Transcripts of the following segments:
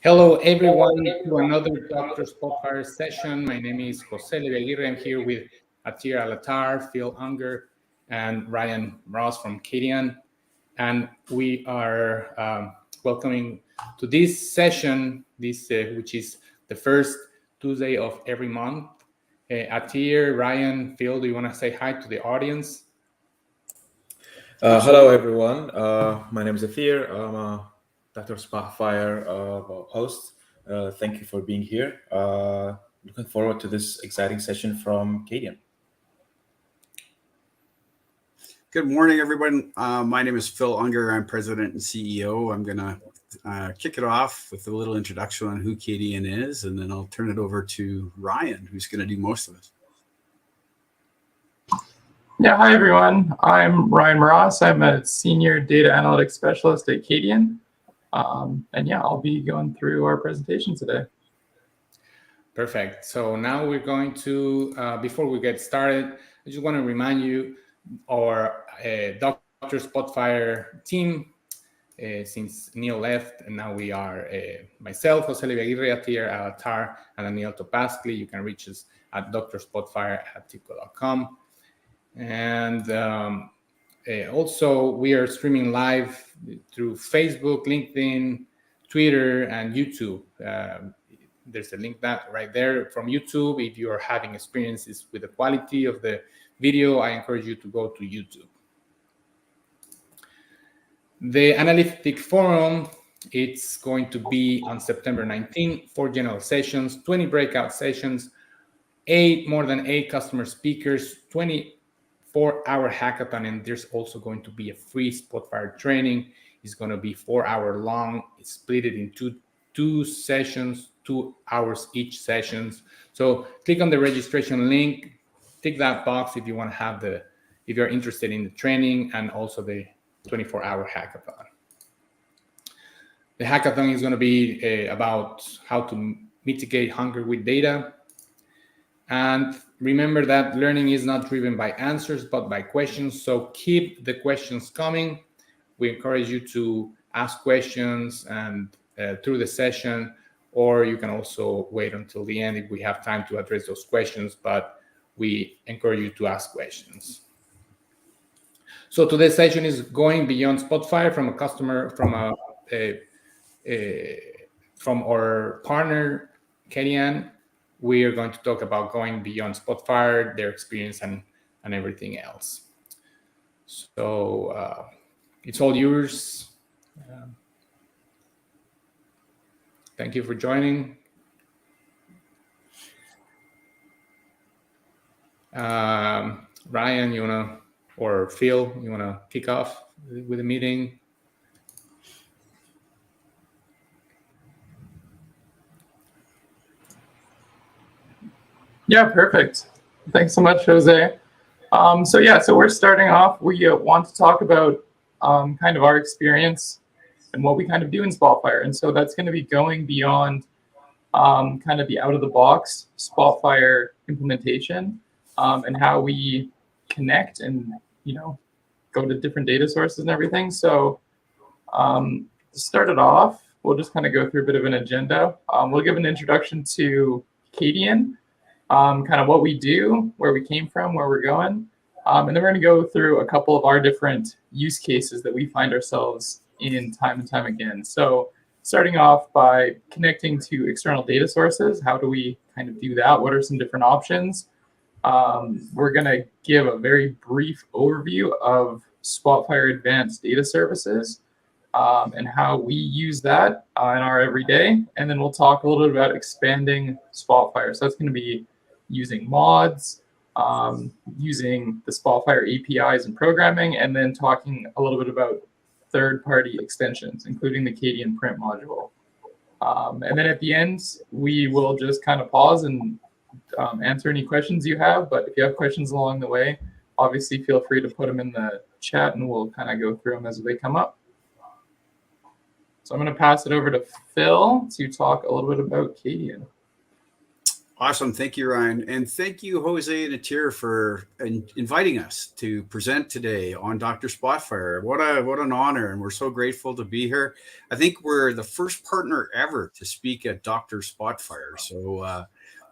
Hello, everyone, to another Dr. Spotfire session. My name is Jose Aguirre. I'm here with Atir Alatar, Phil Unger, and Ryan Ross from Cadeon. And we are welcoming to this session, which is the first Tuesday of every month. Atir, Ryan, Phil, do you want to say hi to the audience? Hello, everyone. My name is Athir. I'm a Dr. Spotfire host. Thank you for being here. Looking forward to this exciting session from Cadeon. Good morning, everyone. My name is Phil Unger. I'm President and CEO. I'm going to kick it off with a little introduction on who Cadeon is, and then I'll turn it over to Ryan, who's going to do most of it. Yeah, hi everyone. I'm Ryan Ross. I'm a senior data analytics specialist at Cadeon. And yeah, I'll be going through our presentation today. Perfect. So now we're going to, before we get started, I just want to remind you our Dr. Spotfire team, since Neil left, and now we are myself, Jose Aguirre, Atir Alatar, and Anil Topaskli. You can reach us at drspotfire@tico.com. And also, we are streaming live through Facebook, LinkedIn, Twitter, and YouTube. There's a link that right there from YouTube. If you are having experiences with the quality of the video, I encourage you to go to YouTube. The Analytic Forum, it's going to be on September 19th, 4 general sessions, 20 breakout sessions, more than 8 customer speakers, 24-hour hackathon, and there's also going to be a free Spotfire training. It's going to be 4 hours long. It's split it into two sessions, 2 hours each sessions. So click on the registration link, tick that box if you want to have if you're interested in the training and also the 24-hour hackathon. The hackathon is going to be about how to mitigate hunger with data. And remember that learning is not driven by answers, but by questions. So keep the questions coming. We encourage you to ask questions and through the session, or you can also wait until the end if we have time to address those questions, but we encourage you to ask questions. So today's session is going beyond Spotfire from a customer, from our partner, Cadeon. We are going to talk about going beyond Spotfire, their experience, and everything else. So it's all yours. Thank you for joining. Ryan, or Phil, you want to kick off with the meeting? Yeah, perfect. Thanks so much, Jose. So we're starting off. We want to talk about kind of our experience and what we kind of do in Spotfire. And so that's going to be going beyond kind of the out-of-the-box Spotfire implementation and how we connect and, go to different data sources and everything. So to start it off, we'll just kind of go through a bit of an agenda. We'll give an introduction to Cadeon, kind of what we do, where we came from, where we're going. And then we're going to go through a couple of our different use cases that we find ourselves in time and time again. So starting off by connecting to external data sources, how do we kind of do that? What are some different options? We're going to give a very brief overview of Spotfire Advanced Data Services and how we use that in our everyday. And then we'll talk a little bit about expanding Spotfire. So that's going to be using mods, using the Spotfire APIs and programming, and then talking a little bit about third-party extensions, including the Cadeon Print Module. And then at the end, we will just kind of pause and answer any questions you have. But if you have questions along the way, obviously feel free to put them in the chat and we'll kind of go through them as they come up. So I'm going to pass it over to Phil to talk a little bit about Cadeon. Awesome. Thank you, Ryan. And thank you, Jose and Atir, for inviting us to present today on Dr. Spotfire. What an honor. And we're so grateful to be here. I think we're the first partner ever to speak at Dr. Spotfire. So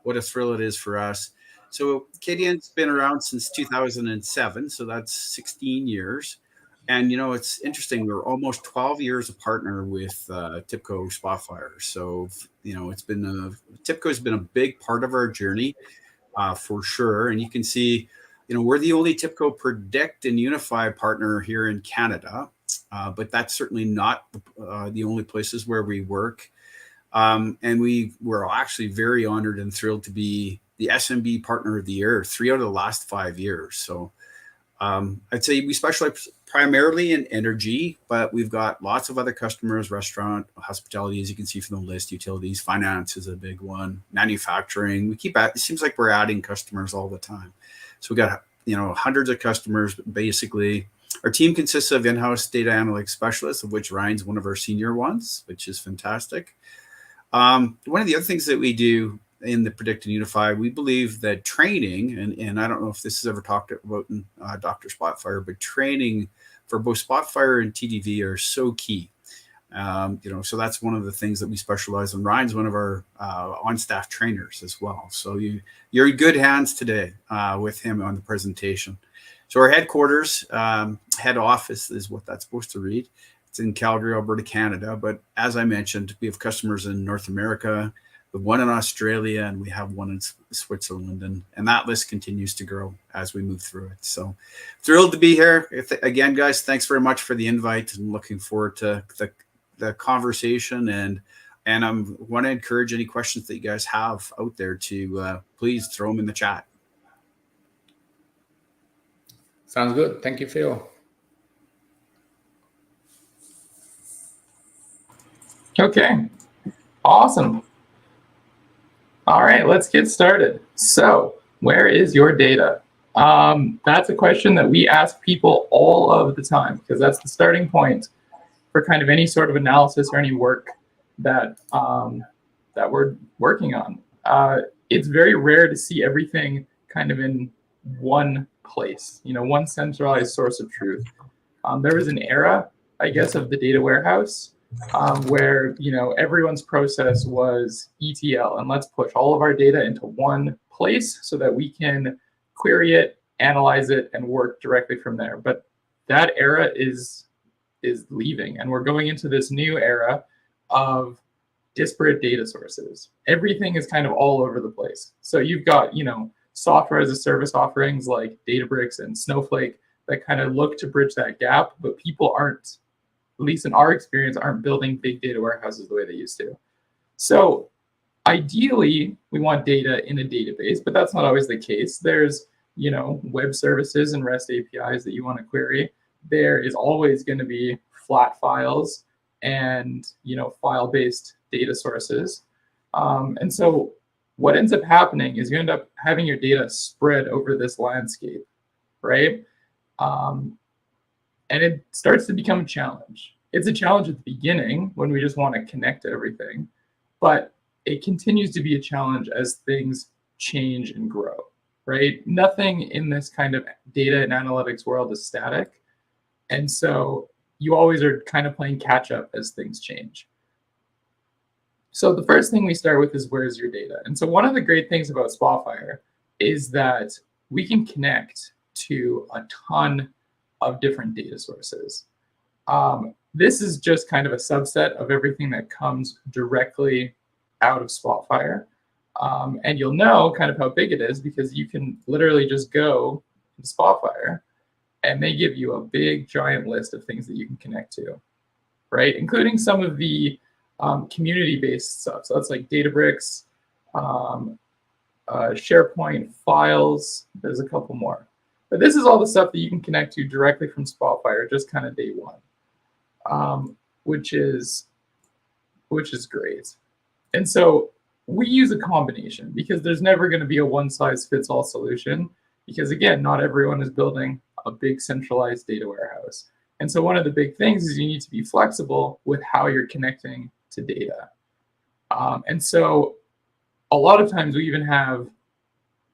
what a thrill it is for us. So Cadeon's been around since 2007. So that's 16 years. And, you know, it's interesting. We're almost 12 years a partner with TIBCO Spotfire. So, you know, TIBCO has been a big part of our journey for sure. And you can see, you know, we're the only TIBCO Predict and Unify partner here in Canada. But that's certainly not the only places where we work. And we're actually very honored and thrilled to be the SMB Partner of the Year 3 out of the last 5 years. So I'd say we specialize primarily in energy, but we've got lots of other customers: restaurant, hospitality, as you can see from the list, utilities, finance is a big one, manufacturing. It seems like we're adding customers all the time. So we got, you know, hundreds of customers. Basically, our team consists of in-house data analytics specialists, of which Ryan's one of our senior ones, which is fantastic. One of the other things that we do in the Predict and Unify, we believe that training, and I don't know if this is ever talked about in Dr. Spotfire, but training for both Spotfire and TDV are so key. You know, so that's one of the things that we specialize in. Ryan's one of our on-staff trainers as well. So you're in good hands today with him on the presentation. So our headquarters, head office is what that's supposed to read. It's in Calgary, Alberta, Canada. But as I mentioned, we have customers in North America, one in Australia, and we have one in Switzerland, and that list continues to grow as we move through it. So thrilled to be here. Again, guys, thanks very much for the invite, and looking forward to the conversation. And I want to encourage any questions that you guys have out there to please throw them in the chat. Sounds good. Thank you, Phil. Okay, awesome. All right, let's get started. So where is your data? That's a question that we ask people all of the time, because that's the starting point for kind of any sort of analysis or any work that that we're working on. It's very rare to see everything kind of in one place, you know, one centralized source of truth. There was an era, I guess, of the data warehouse where, you know, everyone's process was ETL, and let's push all of our data into one place so that we can query it, analyze it, and work directly from there. But that era is leaving, and we're going into this new era of disparate data sources. Everything is kind of all over the place. So you've got, you know, software as a service offerings like Databricks and Snowflake that kind of look to bridge that gap, but people aren't, at least in our experience, aren't building big data warehouses the way they used to. So ideally, we want data in a database, but that's not always the case. There's, you know, web services and REST APIs that you want to query. There is always going to be flat files and, you know, file-based data sources. And so what ends up happening is you end up having your data spread over this landscape, right? And it starts to become a challenge. It's a challenge at the beginning when we just want to connect to everything, but it continues to be a challenge as things change and grow, right? Nothing in this kind of data and analytics world is static. And so you always are kind of playing catch up as things change. So the first thing we start with is, where's your data? And so one of the great things about Spotfire is that we can connect to a ton of different data sources. This is just kind of a subset of everything that comes directly out of Spotfire. And you'll know kind of how big it is because you can literally just go to Spotfire and they give you a big giant list of things that you can connect to, right? Including some of the community-based stuff. So that's like Databricks, SharePoint, files. There's a couple more. But this is all the stuff that you can connect to directly from Spotfire, just kind of day one, which is great. And so we use a combination because there's never going to be a one-size-fits-all solution because, again, not everyone is building a big centralized data warehouse. And so one of the big things is you need to be flexible with how you're connecting to data. And so a lot of times we even have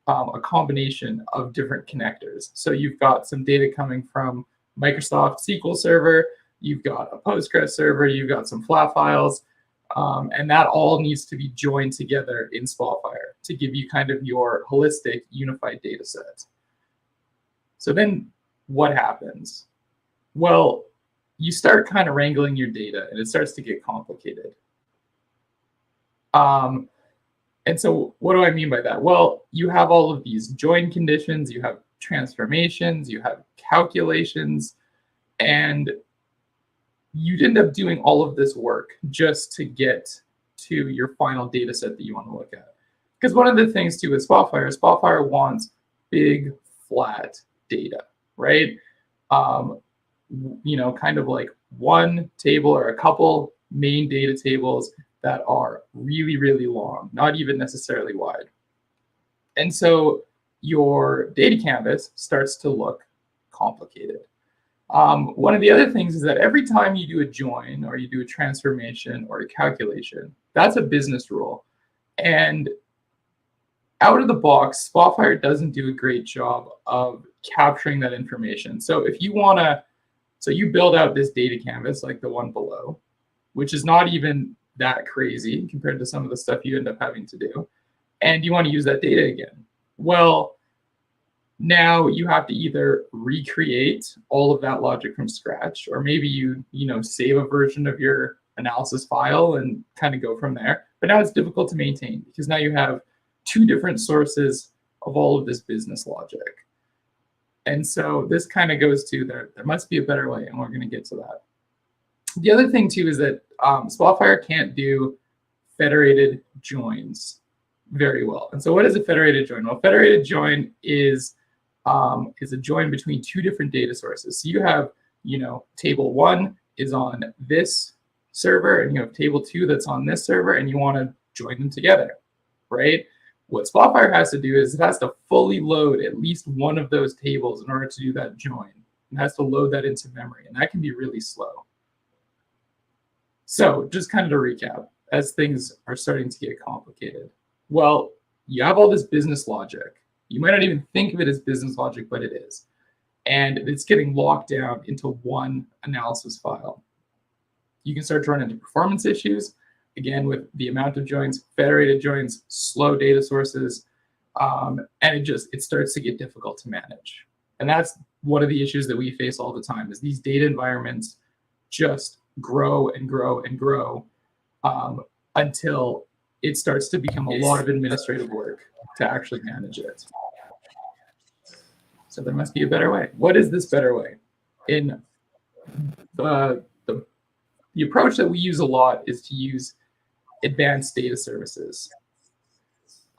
a combination of different connectors. So you've got some data coming from Microsoft SQL Server, you've got a Postgres server, you've got some flat files, and that all needs to be joined together in Spotfire to give you kind of your holistic unified data set. So then what happens? Well, you start kind of wrangling your data and it starts to get complicated. And so what do I mean by that? Well, you have all of these join conditions, you have transformations, you have calculations, and you'd end up doing all of this work just to get to your final data set that you want to look at. Because one of the things too with Spotfire wants big, flat data, right? You know, kind of like one table or a couple main data tables that are really, really long, not even necessarily wide. And so your data canvas starts to look complicated. One of the other things is that every time you do a join or you do a transformation or a calculation, that's a business rule. And out of the box, Spotfire doesn't do a great job of capturing that information. So if you want to, so you build out this data canvas like the one below, which is not even that crazy compared to some of the stuff you end up having to do, and you want to use that data again. Well, now you have to either recreate all of that logic from scratch, or maybe you save a version of your analysis file and kind of go from there. But now it's difficult to maintain because now you have two different sources of all of this business logic. And so this kind of goes to there must be a better way, and we're going to get to that. The other thing too is that Spotfire can't do federated joins very well. And so what is a federated join? Well, federated join is a join between two different data sources. So you have, table 1 is on this server, and you have table 2 that's on this server, and you want to join them together, right? What Spotfire has to do is it has to fully load at least one of those tables in order to do that join. It has to load that into memory, and that can be really slow. So just kind of to recap, as things are starting to get complicated, well, you have all this business logic. You might not even think of it as business logic, but it is. And it's getting locked down into one analysis file. You can start to run into performance issues, again, with the amount of joins, federated joins, slow data sources, and it starts to get difficult to manage. And that's one of the issues that we face all the time is these data environments just grow and grow and grow until it starts to become a lot of administrative work to actually manage it. So there must be a better way. What is this better way? In the approach that we use a lot is to use advanced data services.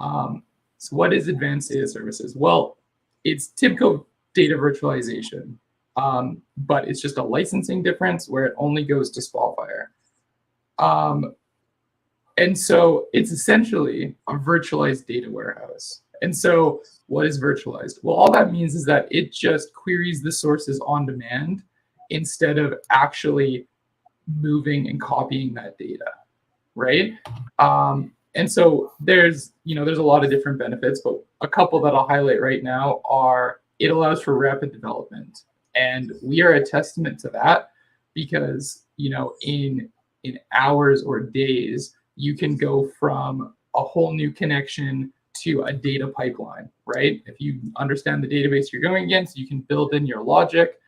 So what is advanced data services? Well, it's typical data virtualization, but it's just a licensing difference where it only goes to Spotfire. And so it's essentially a virtualized data warehouse. And so what is virtualized? Well, all that means is that it just queries the sources on demand instead of actually moving and copying that data, right? And so there's a lot of different benefits, but a couple that I'll highlight right now are it allows for rapid development. And we are a testament to that because, in hours or days, you can go from a whole new connection to a data pipeline, right? If you understand the database you're going against, you can build in your logic,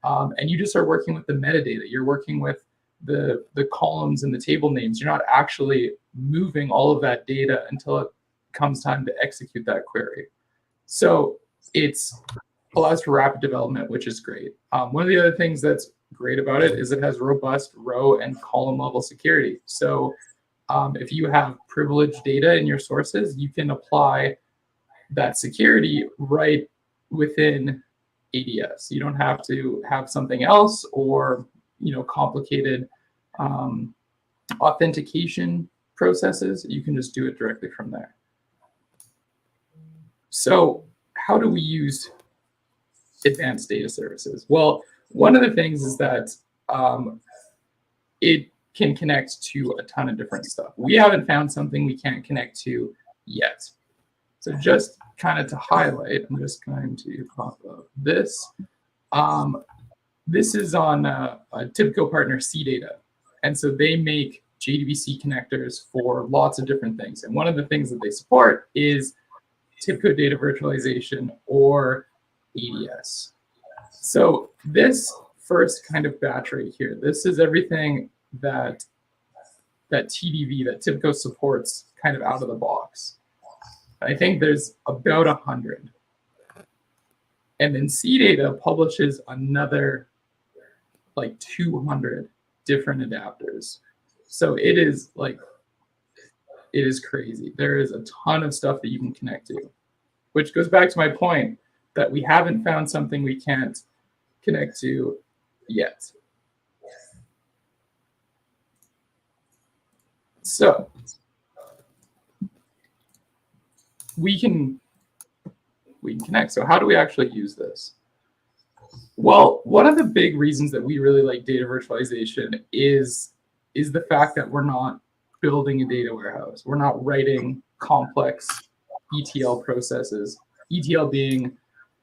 and you just start working with the metadata. You're working with the columns and the table names. You're not actually moving all of that data until it comes time to execute that query. So it allows for rapid development, which is great. One of the other things that's great about it is it has robust row and column level security. So if you have privileged data in your sources, you can apply that security right within ADS. You don't have to have something else or complicated authentication processes. You can just do it directly from there. So how do we use advanced data services? Well, one of the things is that it can connect to a ton of different stuff. We haven't found something we can't connect to yet. So just kind of to highlight, I'm just going to pop up this. This is on a TIBCO partner CData. And so they make JDBC connectors for lots of different things. And one of the things that they support is TIBCO data virtualization or ADS. So this first kind of batch right here, this is everything that TDV, that TIBCO supports kind of out of the box. I think there's about 100. And then CData publishes another like 200 different adapters. So it is crazy. There is a ton of stuff that you can connect to, which goes back to my point that we haven't found something we can't connect to yet. So we can connect. So how do we actually use this? Well, one of the big reasons that we really like data virtualization is the fact that we're not building a data warehouse. We're not writing complex ETL processes, ETL being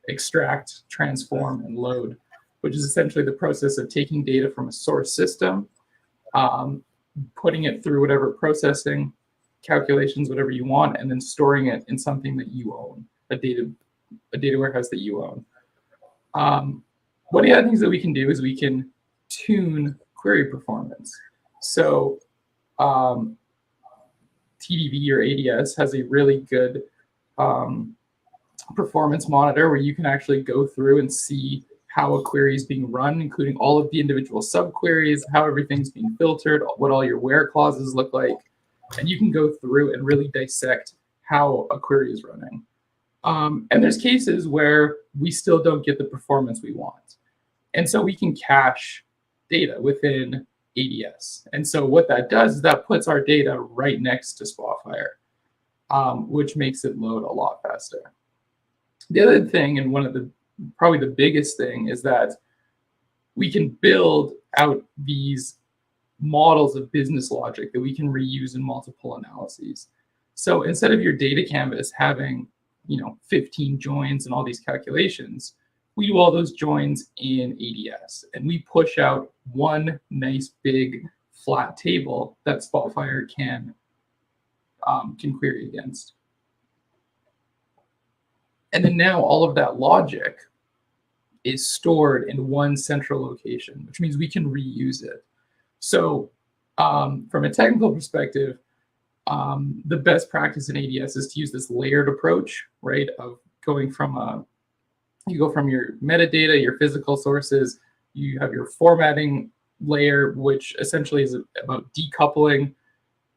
extract, transform, and load, which is essentially the process of taking data from a source system, putting it through whatever processing, calculations, whatever you want, and then storing it in something that you own, a data warehouse that you own. One of the other things that we can do is we can tune query performance. So TDV or ADS has a really good performance monitor where you can actually go through and see how a query is being run, including all of the individual subqueries, how everything's being filtered, what all your where clauses look like. And you can go through and really dissect how a query is running. And there's cases where we still don't get the performance we want. And so we can cache data within ADS. And so what that does is that puts our data right next to Spotfire, which makes it load a lot faster. The other thing, and one of the probably the biggest thing, is that we can build out these models of business logic that we can reuse in multiple analyses. So instead of your data canvas having 15 joins and all these calculations, we do all those joins in ADS, and we push out one nice big flat table that Spotfire can query against. And then now all of that logic is stored in one central location, which means we can reuse it. So from a technical perspective, the best practice in ADS is to use this layered approach, right? Of going from you go from your metadata, your physical sources, you have your formatting layer, which essentially is about decoupling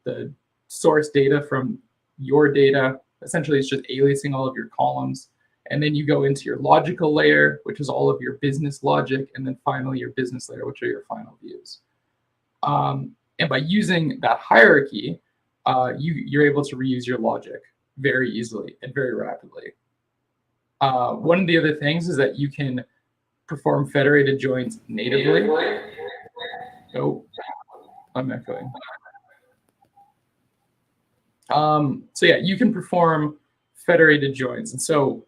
the source data from your data. Essentially, it's just aliasing all of your columns. And then you go into your logical layer, which is all of your business logic. And then finally, your business layer, which are your final views. And by using that hierarchy, you're able to reuse your logic very easily and very rapidly. One of the other things is that you can perform federated joins natively. Oh, I'm echoing. So yeah, you can perform federated joins. And so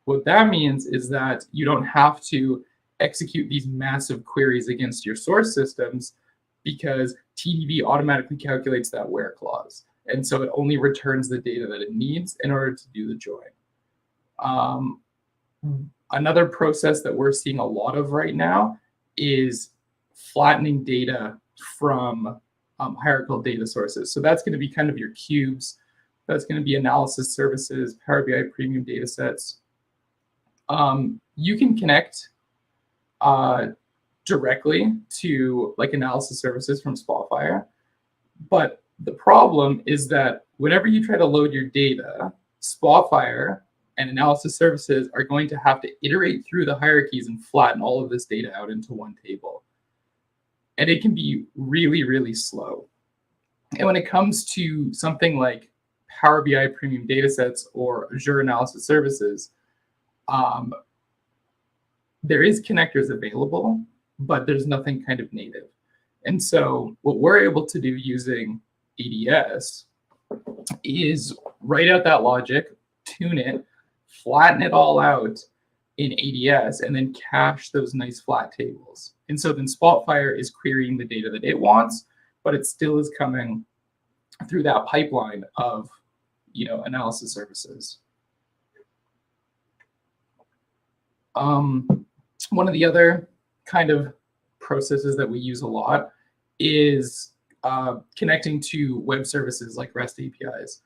what that means is that you don't have to execute these massive queries against your source systems, because TDV automatically calculates that where clause. And so it only returns the data that it needs in order to do the join. Another process that we're seeing a lot of right now is flattening data from hierarchical data sources. So that's going to be kind of your cubes. That's going to be analysis services, Power BI premium data sets. You can connect directly to like analysis services from Spotfire. But the problem is that whenever you try to load your data, Spotfire and analysis services are going to have to iterate through the hierarchies and flatten all of this data out into one table. And it can be really, really slow. And when it comes to something like Power BI premium datasets or Azure analysis services, there is connectors available, but there's nothing kind of native. And so what we're able to do using ADS is write out that logic, tune it, flatten it all out in ADS, and then cache those nice flat tables. And so then Spotfire is querying the data that it wants, but it still is coming through that pipeline of, analysis services. One of the other kind of processes that we use a lot is connecting to web services like REST APIs.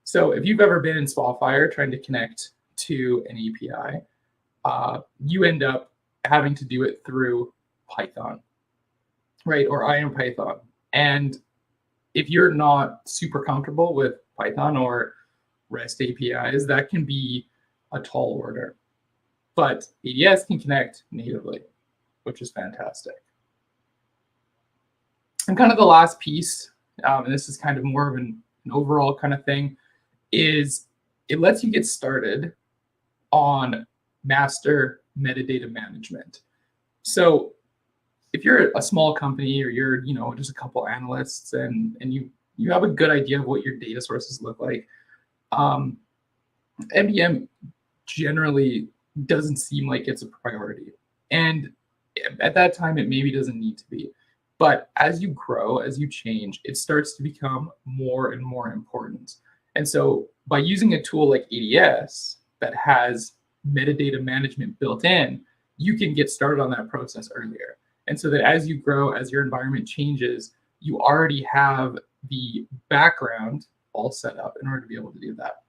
So if you've ever been in Spotfire trying to connect to an API, you end up having to do it through Python, right? Or IronPython. And if you're not super comfortable with Python or REST APIs, that can be a tall order. But ADS can connect natively, which is fantastic. And kind of the last piece, and this is kind of more of an overall kind of thing, is it lets you get started on master metadata management. So if you're a small company or you're just a couple analysts and you have a good idea of what your data sources look like, MDM generally doesn't seem like it's a priority. And at that time, it maybe doesn't need to be. But as you grow, as you change, it starts to become more and more important. And so by using a tool like ADS that has metadata management built in, you can get started on that process earlier. And so that as you grow, as your environment changes, you already have the background all set up in order to be able to do that.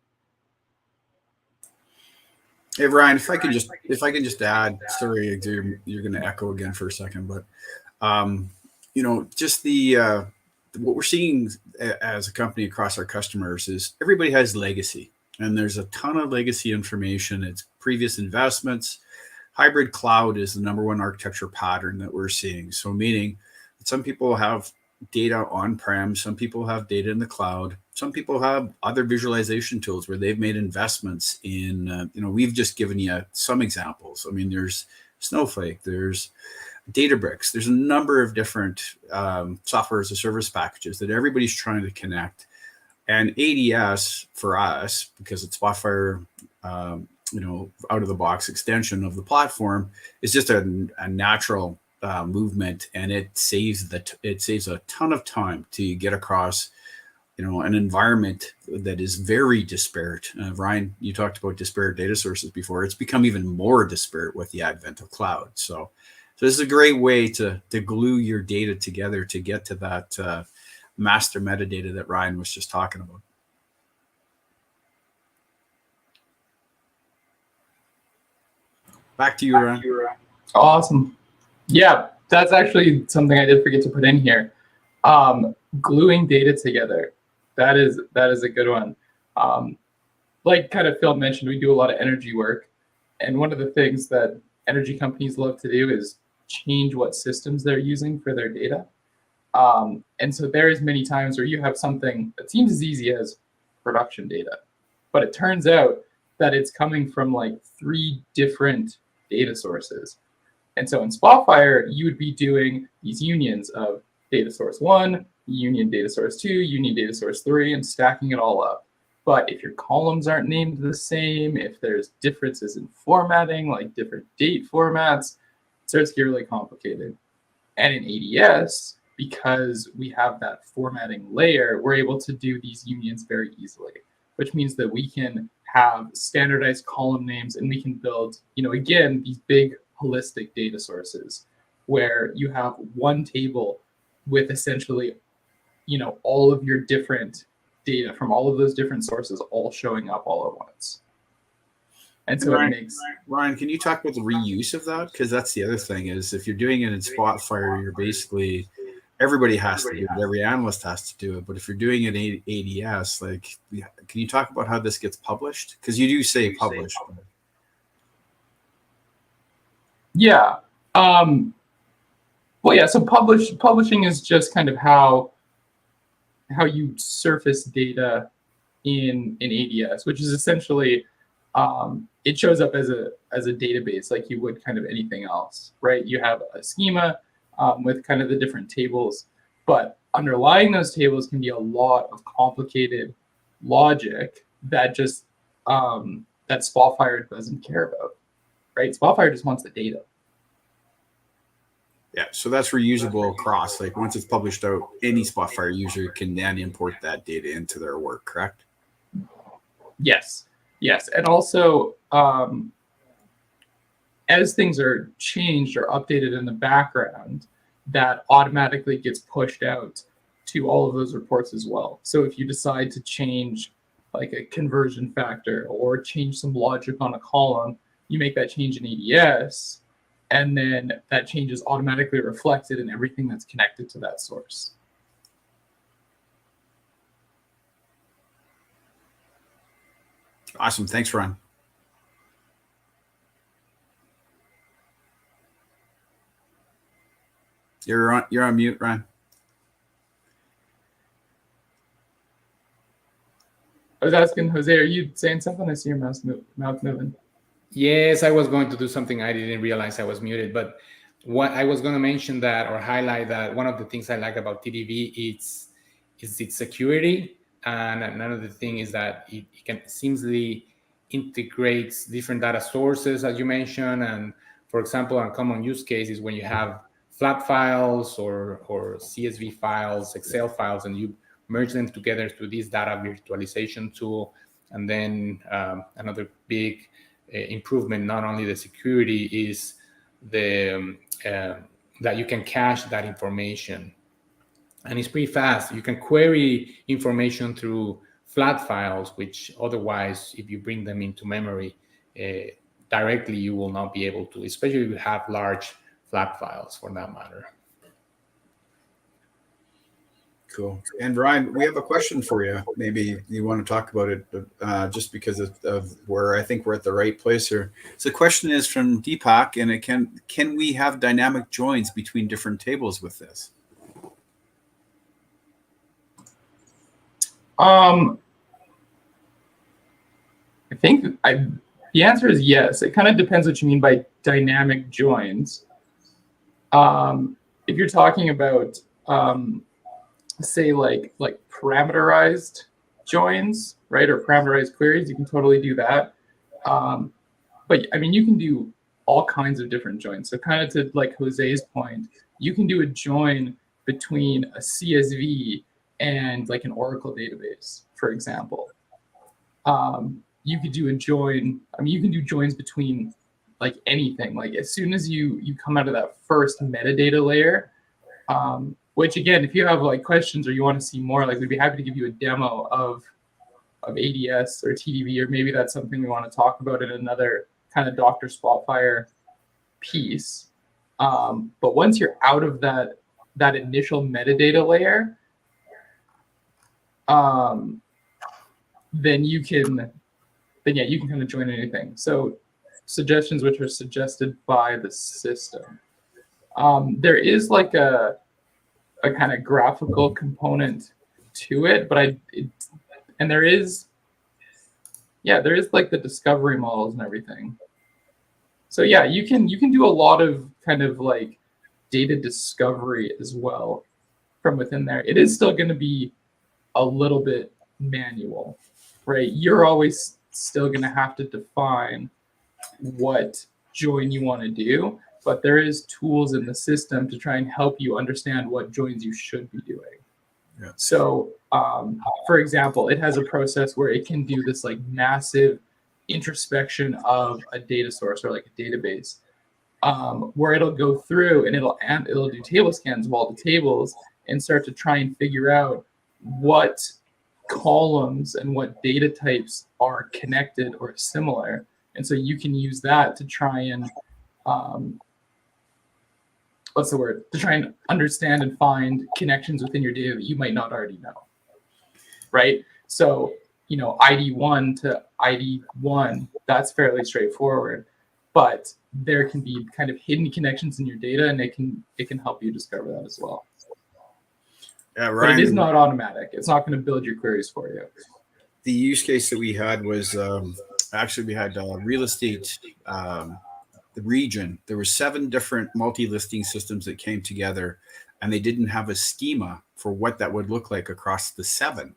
Hey Ryan, if I can just add, sorry, you're going to echo again for a second, but just what we're seeing as a company across our customers is everybody has legacy, and there's a ton of legacy information. It's previous investments. Hybrid cloud is the #1 architecture pattern that we're seeing. So meaning that some people have data on-prem, some people have data in the cloud, some people have other visualization tools where they've made investments in, we've just given you some examples. I mean, there's Snowflake, there's Databricks, there's a number of different software as a service packages that everybody's trying to connect. And ADS for us, because it's Spotfire, out of the box extension of the platform, is just a natural movement, and it saves a ton of time to get across an environment that is very disparate. Ryan, you talked about disparate data sources before. It's become even more disparate with the advent of cloud. So this is a great way to glue your data together to get to that master metadata that Ryan was just talking about. Back to you, Ryan. Awesome. Yeah, that's actually something I did forget to put in here. Gluing data together. That is a good one. Like kind of Phil mentioned, we do a lot of energy work. And one of the things that energy companies love to do is change what systems they're using for their data. And so there's many times where you have something that seems as easy as production data, but it turns out that it's coming from like 3 different data sources. And so in Spotfire, you would be doing these unions of data source 1, union data source 2, union data source 3, and stacking it all up. But if your columns aren't named the same, if there's differences in formatting, like different date formats, it starts to get really complicated. And in ADS, because we have that formatting layer, we're able to do these unions very easily, which means that we can have standardized column names, and we can build, again, these big holistic data sources where you have one table with essentially, all of your different data from all of those different sources all showing up all at once. And so Ryan, can you talk about the reuse of that? Because that's the other thing is if you're doing it in Spotfire, you're basically, everybody has to do it. Every analyst has to do it. But if you're doing it in ADS, can you talk about how this gets published? Because you do say publish. Yeah. Well, yeah. So publishing is just kind of how you surface data in ADS, which is essentially it shows up as a database like you would kind of anything else, right? You have a schema with kind of the different tables, but underlying those tables can be a lot of complicated logic that just that Spotfire doesn't care about, right? Spotfire just wants the data. Yeah, so that's reusable across. Like once it's published out, any Spotfire user can then import that data into their work, correct? Yes, yes. And also, as things are changed or updated in the background, that automatically gets pushed out to all of those reports as well. So if you decide to change like a conversion factor or change some logic on a column, you make that change in ADS, and then that change is automatically reflected in everything that's connected to that source. Awesome. Thanks, Ron. You're on mute, Ron. I was asking Jose, are you saying something? I see your mouth moving. Yes, I was going to do something. I didn't realize I was muted, but what I was going to mention that or highlight that one of the things I like about TDV is its security. And another thing is that it can seamlessly integrates different data sources, as you mentioned. And for example, a common use case is when you have flat files or CSV files, Excel files, and you merge them together through this data virtualization tool. And then another big improvement, not only the security, is the that you can cache that information, and it's pretty fast. You can query information through flat files, which otherwise, if you bring them into memory directly, you will not be able to, especially if you have large flat files for that matter. Cool. And Ryan, we have a question for you. Maybe you want to talk about it just because of where I think we're at the right place here. So the question is from Deepak, and it can we have dynamic joins between different tables with this? I think the answer is yes. It kind of depends what you mean by dynamic joins. If you're talking about say like parameterized joins, right, or parameterized queries, you can totally do that. But I mean, you can do all kinds of different joins. So kind of to like Jose's point, you can do a join between a CSV and like an Oracle database, for example. You could do a join. I mean, you can do joins between like anything. Like as soon as you come out of that first metadata layer, which again, if you have like questions or you want to see more, like we'd be happy to give you a demo of ADS or TDV, or maybe that's something we want to talk about in another kind of Dr. Spotfire piece. But once you're out of that initial metadata layer, then you can kind of join anything. So suggestions which are suggested by the system. There is like a kind of graphical component to it, but there is like the discovery models and everything. So yeah, you can do a lot of kind of like data discovery as well from within there. It is still going to be a little bit manual, right? You're always still going to have to define what join you want to do, but there is tools in the system to try and help you understand what joins you should be doing. Yeah. So, for example, it has a process where it can do this like massive introspection of a data source or like a database, where it'll go through and it'll do table scans of all the tables and start to try and figure out what columns and what data types are connected or similar. And so you can use that to try and to try and understand and find connections within your data that you might not already know, right? So, ID1 to ID1, that's fairly straightforward, but there can be kind of hidden connections in your data, and it can help you discover that as well. Yeah, Ryan, but it is not automatic. It's not going to build your queries for you. The use case that we had was actually we had real estate, the region. There were 7 different multi-listing systems that came together, and they didn't have a schema for what that would look like across the 7.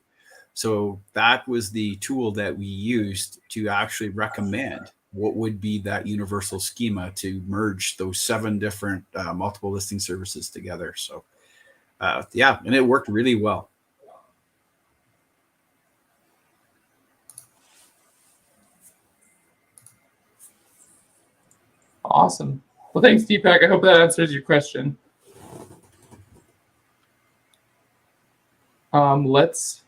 So that was the tool that we used to actually recommend what would be that universal schema to merge those 7 different multiple listing services together. So yeah, and it worked really well. Awesome. Well, thanks, Deepak. I hope that answers your question. Let's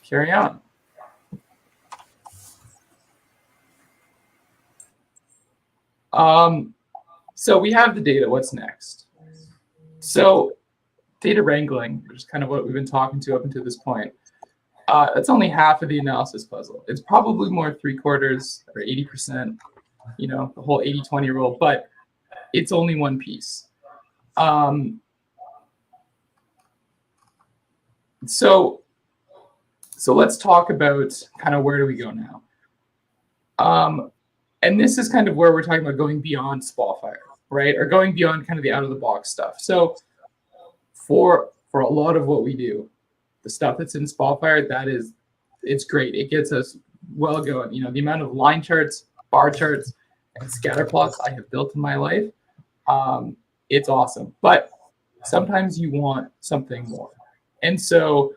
carry on. So we have the data. What's next? So data wrangling, which is kind of what we've been talking to up until this point. That's only half of the analysis puzzle. It's probably more 3/4 or 80%, the whole 80-20 rule, but it's only one piece. So let's talk about kind of where do we go now. And this is kind of where we're talking about going beyond Spotfire, right? Or going beyond kind of the out-of-the-box stuff. So for a lot of what we do, the stuff that's in Spotfire, it's great. It gets us well going. The amount of line charts, bar charts, and scatter plots I have built in my life, it's awesome. But sometimes you want something more. And so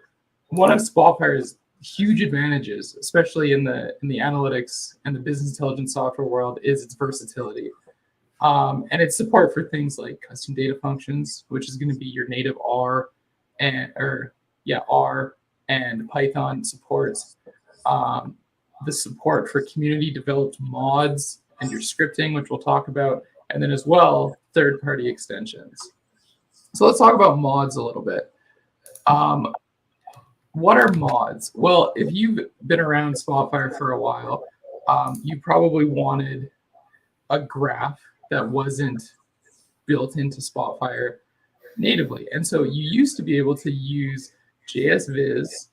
one of Spotfire's huge advantages, especially in the analytics and the business intelligence software world, is its versatility. And its support for things like custom data functions, which is going to be your native R and Python supports. The support for community developed mods and your scripting, which we'll talk about, and then as well, third-party extensions. So let's talk about mods a little bit. What are mods? Well, if you've been around Spotfire for a while, you probably wanted a graph that wasn't built into Spotfire natively. And so you used to be able to use JSViz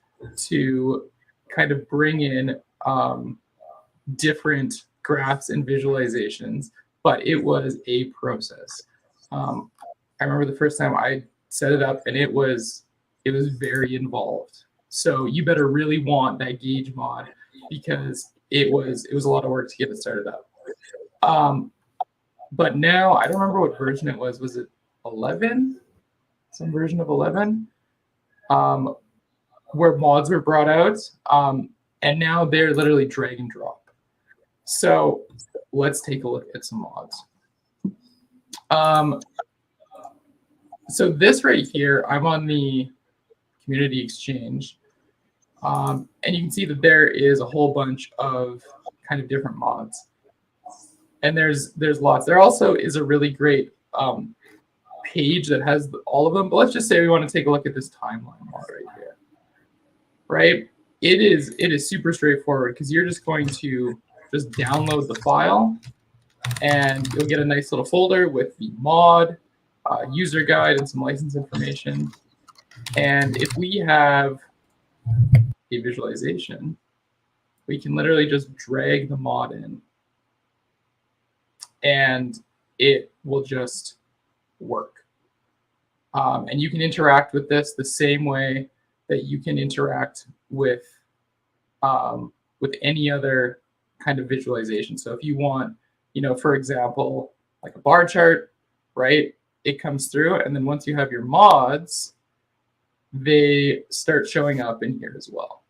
to kind of bring in different graphs and visualizations, but it was a process. I remember the first time I set it up, and it was very involved. So you better really want that gauge mod, because it was a lot of work to get it started up. But now I don't remember what version it was. Was it 11? Some version of 11, where mods were brought out, and now they're literally drag and drop. So let's take a look at some mods. So this right here, I'm on the Community Exchange, and you can see that there is a whole bunch of kind of different mods, and there's lots. There also is a really great page that has all of them, but let's just say we want to take a look at this timeline mod right here. Right? It is super straightforward, because you're just going to just download the file, and you'll get a nice little folder with the mod, user guide, and some license information. And if we have a visualization, we can literally just drag the mod in, and it will just work. And you can interact with this the same way that you can interact with any other kind of visualization. So if you want, for example, like a bar chart, right? It comes through, and then once you have your mods, they start showing up in here as well.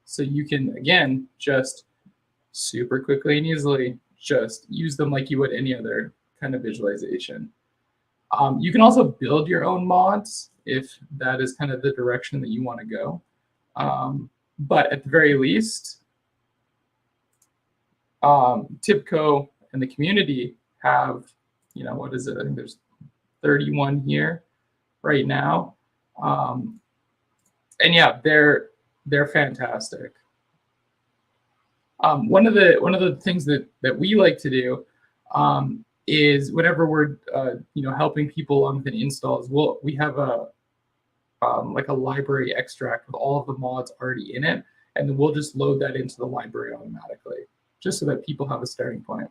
So you can, again, just super quickly and easily just use them like you would any other kind of visualization. You can also build your own mods if that is kind of the direction that you want to go. But at the very least, TIBCO and the community have, what is it? I think there's 31 here right now. And yeah, they're fantastic. One of the things that we like to do is whenever we're helping people on with an installs, we have a like a library extract with all of the mods already in it, and then we'll just load that into the library automatically, just so that people have a starting point.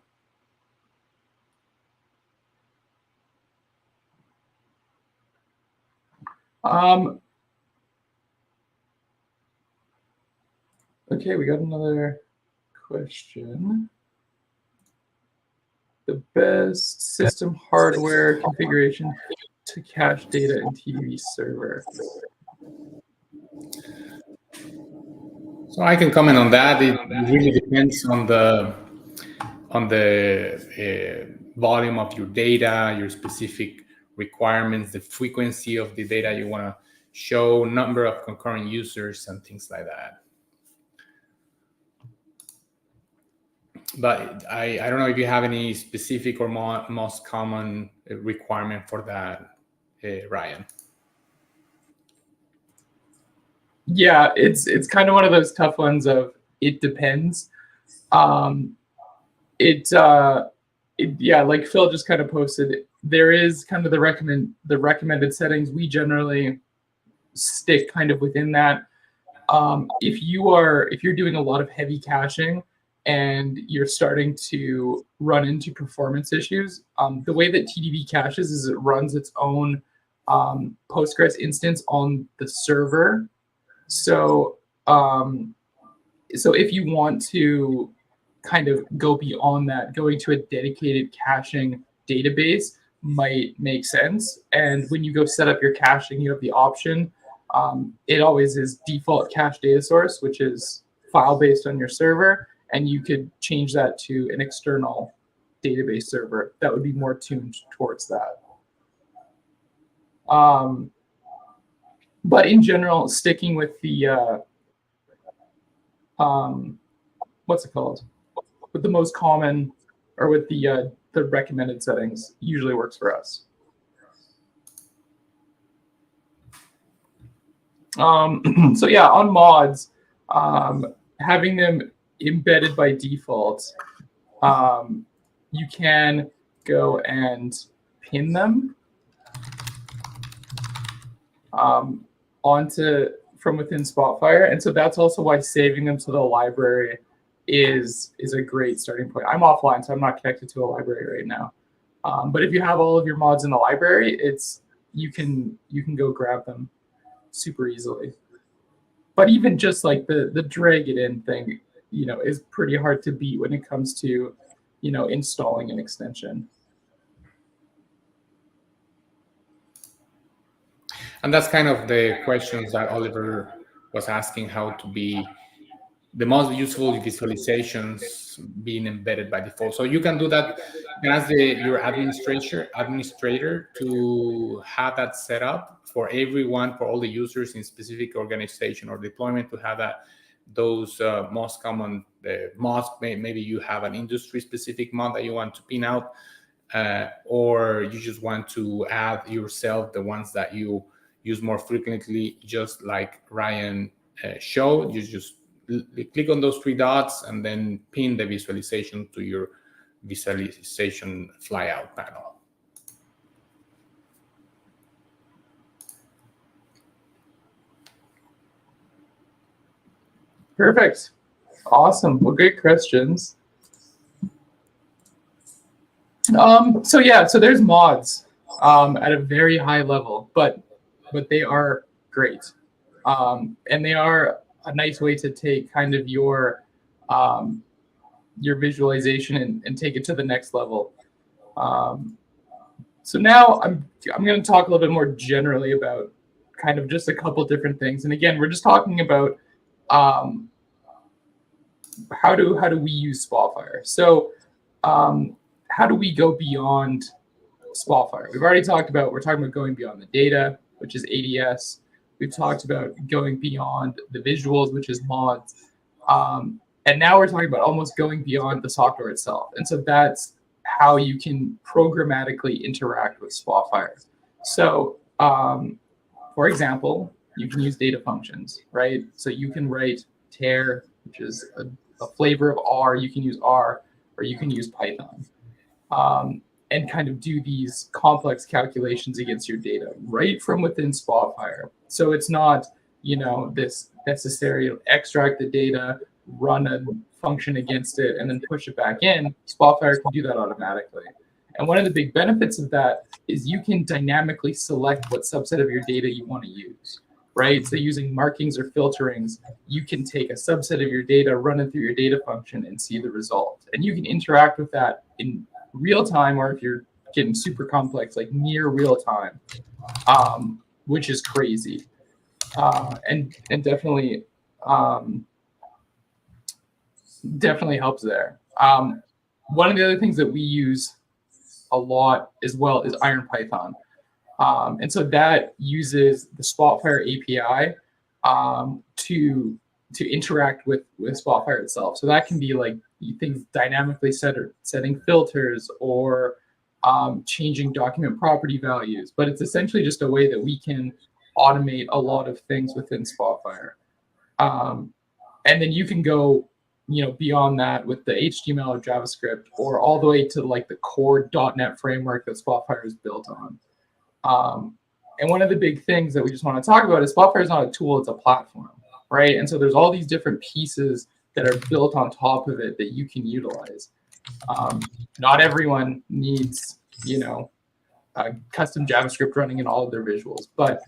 Okay, we got another question. The best system hardware configuration to cache data in TDB server. So I can comment on that. It really depends on the volume of your data, your specific requirements, the frequency of the data you want to show, number of concurrent users, and things like that. But I don't know if you have any specific or most common requirement for that, Ryan. Yeah, it's kind of one of those tough ones of it depends. Yeah, like Phil just kind of posted, there is kind of the recommended settings. We generally stick kind of within that. If you're doing a lot of heavy caching and you're starting to run into performance issues, the way that TDB caches is it runs its own Postgres instance on the server. So if you want to kind of go beyond that, going to a dedicated caching database might make sense. And when you go set up your caching, you have the option. It always is default cache data source, which is file based on your server, and you could change that to an external database server that would be more tuned towards that. But in general, sticking with the what's it called? With the most common, or with the recommended settings, usually works for us. So yeah, on mods, having them embedded by default, you can go and pin them from within Spotfire, and so that's also why saving them to the library is a great starting point. I'm offline, so I'm not connected to a library right now. But if you have all of your mods in the library, you can go grab them super easily. But even just like the drag it in thing, is pretty hard to beat when it comes to, installing an extension. And that's kind of the questions that Oliver was asking, how to be the most useful visualizations being embedded by default. So you can do that. You can ask your administrator to have that set up for everyone, for all the users in specific organization or deployment, to have those most common mods. Maybe you have an industry specific mod that you want to pin out, or you just want to add yourself the ones that you use more frequently, just like Ryan showed. You just click on those three dots and then pin the visualization to your visualization flyout panel. Perfect. Awesome. Well, great questions. So there's mods at a very high level, but they are great. And they are a nice way to take kind of your visualization and take it to the next level. So now I'm going to talk a little bit more generally about kind of just a couple different things. And again, we're just talking about how do we use Spotfire. So how do we go beyond Spotfire? We're talking about going beyond the data, which is ADS. We've talked about going beyond the visuals, which is mods. And now we're talking about almost going beyond the software itself. And so that's how you can programmatically interact with Spotfire. So for example, you can use data functions, right? So you can write tear, which is a flavor of R. You can use R, or you can use Python. And kind of do these complex calculations against your data right from within Spotfire. So it's not, this necessary extract the data, run a function against it, and then push it back in. Spotfire can do that automatically. And one of the big benefits of that is you can dynamically select what subset of your data you want to use. right? So using markings or filterings, you can take a subset of your data, run it through your data function, and see the result. And you can interact with that in real time, or if you're getting super complex, like near real time, which is crazy. And definitely helps there. One of the other things that we use a lot as well is IronPython. And so that uses the Spotfire API to interact with Spotfire itself. So that can be like things dynamically setting filters or changing document property values. But it's essentially just a way that we can automate a lot of things within Spotfire. And then you can go beyond that with the HTML or JavaScript, or all the way to like the core .NET framework that Spotfire is built on. And one of the big things that we just want to talk about is Spotfire is not a tool, it's a platform, right? And so there's all these different pieces that are built on top of it that you can utilize. Not everyone needs, custom JavaScript running in all of their visuals, but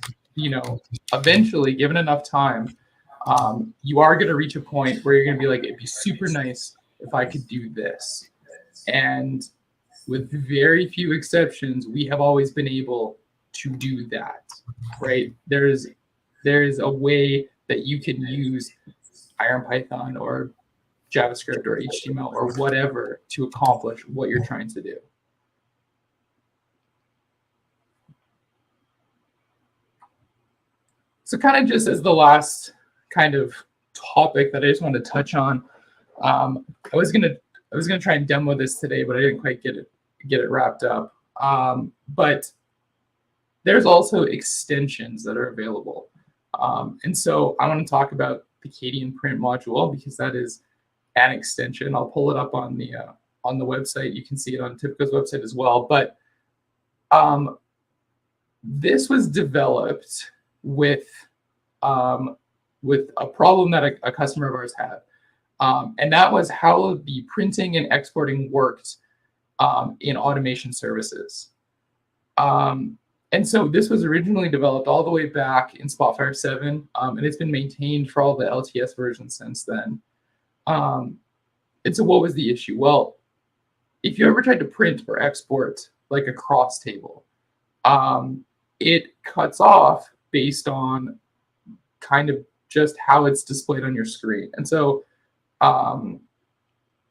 eventually, given enough time, you are going to reach a point where you're going to be like, it'd be super nice if I could do this. And with very few exceptions, we have always been able to do that, right? There is a way that you can use IronPython or JavaScript or HTML or whatever to accomplish what you're trying to do. So kind of just as the last kind of topic that I just wanted to touch on, I was gonna try and demo this today, but I didn't quite get it wrapped up. But there's also extensions that are available, and so I want to talk about the Cadeon Print Module because that is an extension. I'll pull it up on the website. You can see it on Typico's website as well. But this was developed with a problem that a customer of ours had. And that was how the printing and exporting worked in automation services. And so this was originally developed all the way back in Spotfire 7, and it's been maintained for all the LTS versions since then. And so what was the issue? Well, if you ever tried to print or export like a cross table, it cuts off based on kind of just how it's displayed on your screen. And so, and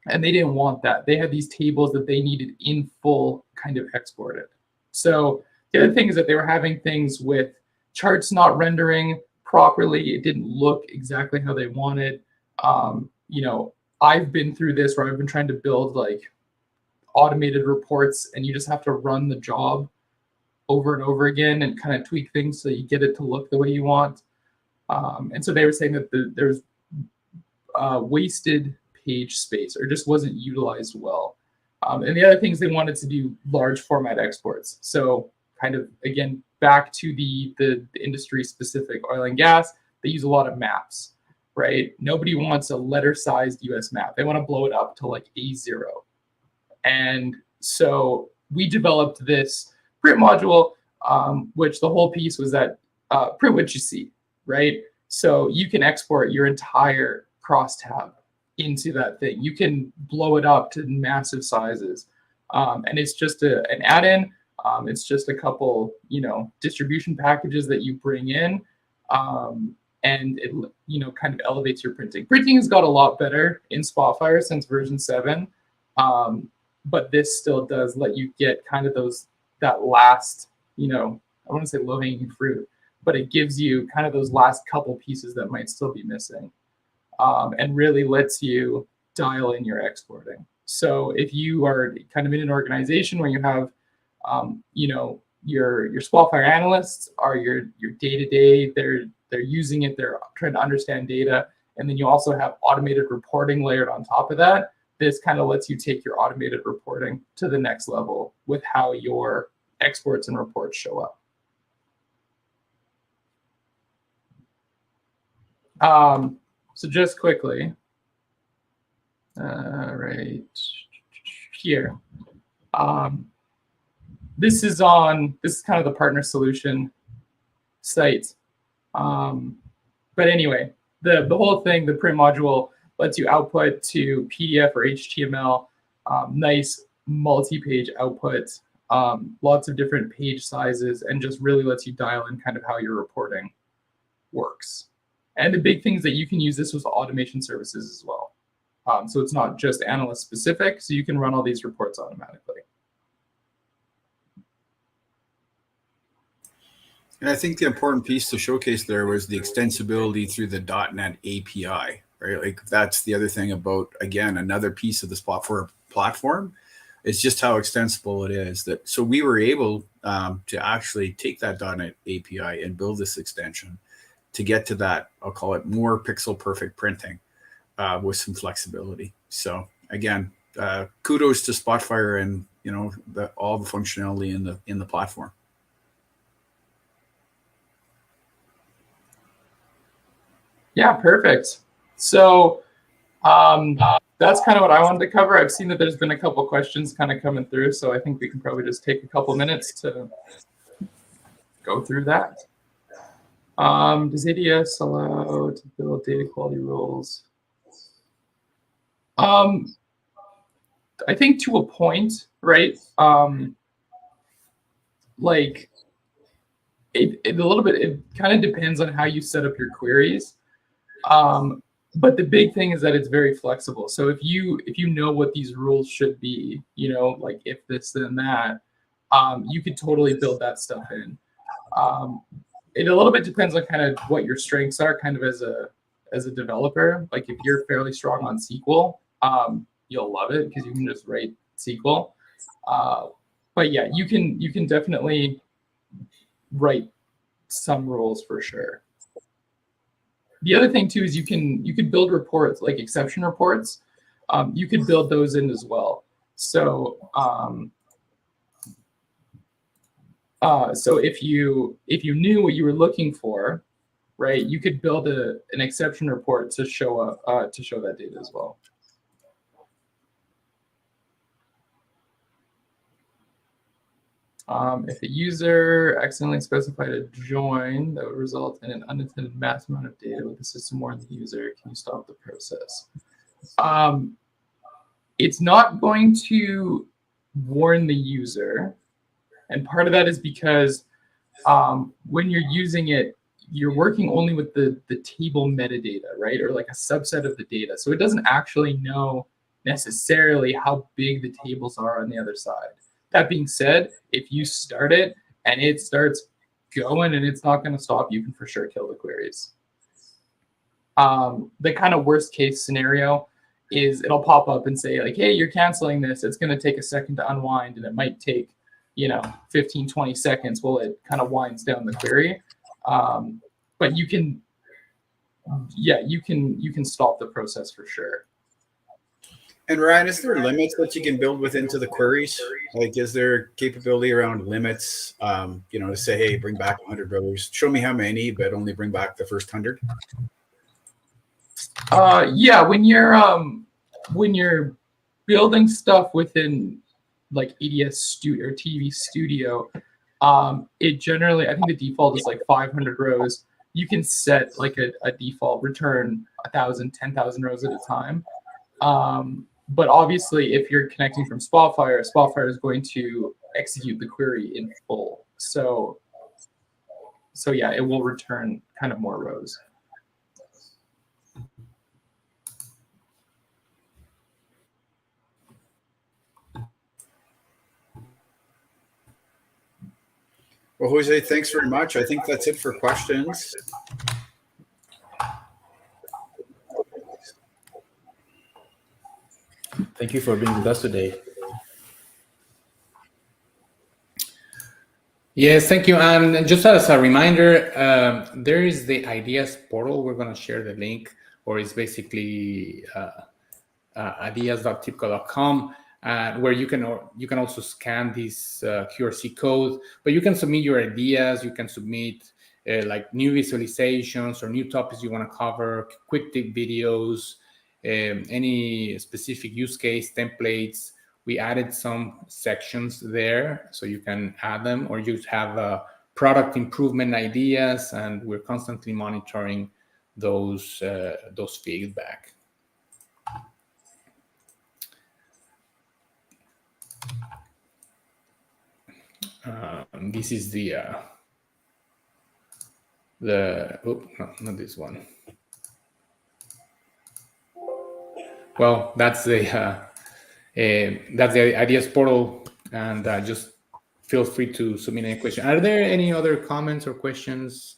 they didn't want that. They had these tables that they needed in full kind of exported. So the other thing is that they were having things with charts not rendering properly. It didn't look exactly how they wanted. I've been through this where I've been trying to build like automated reports and you just have to run the job over and over again and kind of tweak things so you get it to look the way you want. And so they were saying that there's wasted page space or just wasn't utilized well. And the other things they wanted to do large format exports. So kind of, again, back to the industry specific oil and gas, they use a lot of maps, right? Nobody wants a letter sized US map. They want to blow it up to like A0. And so we developed this print module, which the whole piece was that print what you see, right? So you can export your entire crosstab into that thing. You can blow it up to massive sizes. And it's just an add-in. It's just a couple, distribution packages that you bring in. And it, kind of elevates your printing. Printing has got a lot better in Spotfire since version 7. But this still does let you get kind of that last, I want to say low-hanging fruit, but it gives you kind of those last couple pieces that might still be missing, and really lets you dial in your exporting. So if you are kind of in an organization where you have, your Spotfire analysts are your day-to-day, they're using it, they're trying to understand data, and then you also have automated reporting layered on top of that. This kind of lets you take your automated reporting to the next level with how your exports and reports show up. So just quickly, right here. This is kind of the partner solution site. But anyway, the whole thing, the print module lets you output to PDF or HTML, nice multi-page output, lots of different page sizes, and just really lets you dial in kind of how your reporting works. And the big thing is that you can use this with automation services as well. So it's not just analyst specific, so you can run all these reports automatically. And I think the important piece to showcase there was the extensibility through the .NET API, right? Like that's the other thing about, again, another piece of the Spotfire platform. It's just how extensible it is. That so we were able to actually take that .NET API and build this extension to get to that, I'll call it more pixel perfect printing with some flexibility. So again, kudos to Spotfire and all the functionality in the platform. Yeah, perfect. So that's kind of what I wanted to cover. I've seen that there's been a couple questions kind of coming through, so I think we can probably just take a couple minutes to go through that. Does ADS allow to build data quality rules? I think to a point, right? Like it a little bit, it kind of depends on how you set up your queries. But the big thing is that it's very flexible. So if you know what these rules should be, like if this then that, you could totally build that stuff in. It a little bit depends on kind of what your strengths are, kind of as a developer. Like if you're fairly strong on SQL, you'll love it because you can just write SQL. But yeah, you can definitely write some rules for sure. The other thing too is you could build reports like exception reports. You could build those in as well. So so if you knew what you were looking for, right, you could build an exception report to show up to show that data as well. If a user accidentally specified a join, that would result in an unintended mass amount of data with the system warn the user. Can you stop the process? It's not going to warn the user. And part of that is because when you're using it, you're working only with the table metadata, right? Or like a subset of the data. So it doesn't actually know necessarily how big the tables are on the other side. That being said, if you start it and it starts going and it's not going to stop, you can for sure kill the queries. The kind of worst case scenario is it'll pop up and say like, hey, you're canceling this. It's going to take a second to unwind, and it might take 15, 20 seconds while it kind of winds down the query. But you can stop the process for sure. And Ryan, is there limits that you can build within to the queries? Like, is there capability around limits? To say, hey, bring back 100 rows. Show me how many, but only bring back the first 100. Yeah, when you're building stuff within like ADS Studio or TV Studio, it generally, I think the default is like 500 rows. You can set like a default return 1,000, 10,000 rows at a time. But obviously, if you're connecting from Spotfire, Spotfire is going to execute the query in full. So yeah, it will return kind of more rows. Well, Jose, thanks very much. I think that's it for questions. Thank you for being with us today. Yes, thank you. And just as a reminder, there is the ideas portal. We're going to share the link, or it's basically ideas.tipco.com, where you can also scan this QRC code. But you can submit your ideas. You can submit like new visualizations or new topics you want to cover, quick tip videos, any specific use case templates. We added some sections there, so you can add them, or you have product improvement ideas, and we're constantly monitoring those feedback. This is the oh, no, not this one. Well, that's the ideas portal, and just feel free to submit any question. Are there any other comments or questions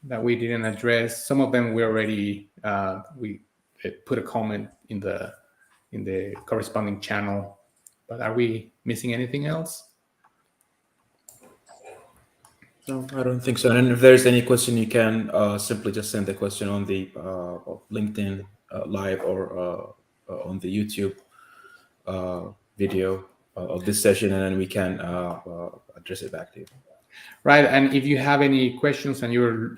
that we didn't address? Some of them we already we put a comment in the corresponding channel, but are we missing anything else? No, I don't think so. And if there's any question, you can simply just send the question on the LinkedIn live or on the YouTube video of this session, and then we can address it back to you. Right, and if you have any questions and you're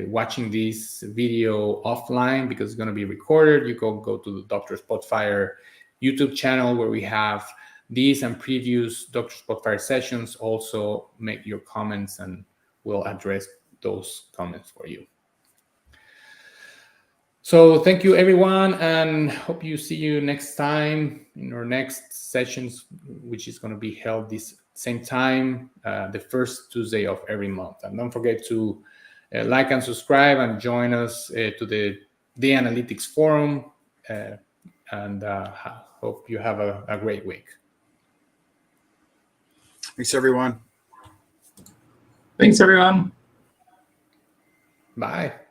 watching this video offline because it's going to be recorded, you go to the Dr. Spotfire YouTube channel where we have these and previous Dr. Spotfire sessions. Also make your comments and we'll address those comments for you. So thank you, everyone, and hope you see you next time in our next sessions, which is going to be held this same time, the first Tuesday of every month. And don't forget to like and subscribe and join us to the Analytics Forum, and hope you have a great week. Thanks, everyone. Thanks, everyone. Bye.